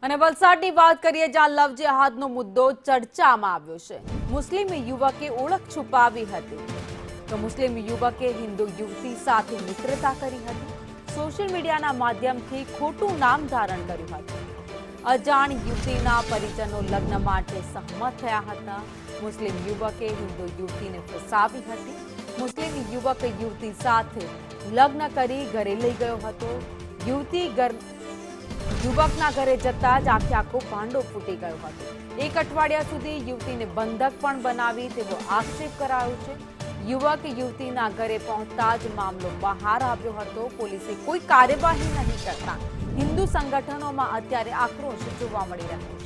અને વલસાડની વાત કરીએ જ્યાં લવ જેહાદનો મુદ્દો ચર્ચામાં આવ્યો છે। મુસ્લિમ યુવકે ઓળખ છુપાવી હતી તો મુસ્લિમ યુવકે હિન્દુ યુવતી સાથે મિત્રતા કરી હતી। સોશિયલ મીડિયાના માધ્યમથી ખોટું નામ ધારણ કર્યું હતું। અજાણ યુવતીના પરિજનો લગ્ન માટે સહમત થયા હતા। મુસ્લિમ યુવકે હિન્દુ યુવતીને ફસાવી હતી। મુસ્લિમ યુવક યુવતી સાથે લગ્ન કરી ઘરે લઈ ગયો હતો। યુવતી યુવકના ઘરે જતા જ આખો ભાંડો ફૂટી ગયો હતો। એક અઠવાડિયા સુધી યુવતીને બંધક પણ બનાવી તેવો આક્ષેપ કરાયો છે। યુવક યુવતીના ઘરે પહોંચતા જ મામલો બહાર આવ્યો હતો। પોલીસે કોઈ કાર્યવાહી નહીં કરતા હિન્દુ સંગઠનોમાં અત્યારે આક્રોશ જોવા મળી રહ્યો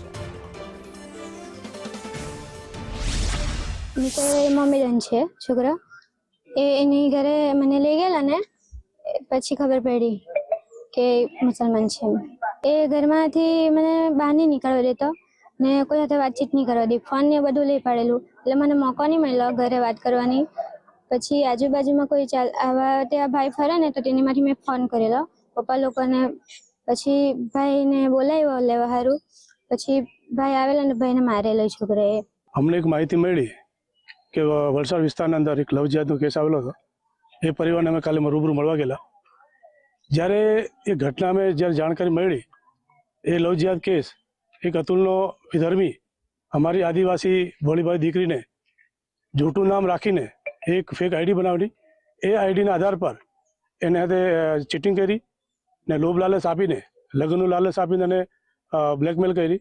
છે। મમ્મી જન છે છોકરા એની ઘરે મને લઈ ગયેલા ને પછી ખબર પડી કે મુસલમાન છે। એ ઘરમાંથી મને બહાર નહીં નીકળવા દેતો ને કોઈ સાથે વાતચીત નહીં કરવા દે। ફોન ને બધું લઈ પાડેલું એટલે મને મોકો નહીં મળ્યો ઘરે વાત કરવાની। પછી આજુબાજુમાં કોઈ આવા ત્યાં ભાઈ ફરે ને તો તેનીમાંથી મેં ફોન કરેલો પપ્પા લોકોને। પછી ભાઈને બોલાવ્યો લેવા સારું। પછી ભાઈ આવેલા ને ભાઈને મારેલો છોકરાએ। અમને એક માહિતી મળી કે વલસાડ વિસ્તારના અંદર એક લવ જેહાદનો કેસ આવેલો હતો। એ પરિવારને અમે કાલે રૂબરૂ મળવા ગયેલા। જ્યારે એ ઘટના અમે જ્યારે જાણકારી મળી એ લવ જેહાદ કેસ એક અતુલનો વિધર્મી અમારી આદિવાસી ભોળીભાઈ દીકરીને જૂઠું નામ રાખીને એક ફેક આઈડી બનાવી એ આઈડીના આધાર પર એને હાથે ચીટિંગ કરી ને લોભ લાલચ આપીને લગ્નનું લાલચ આપીને અને બ્લેકમેલ કરી।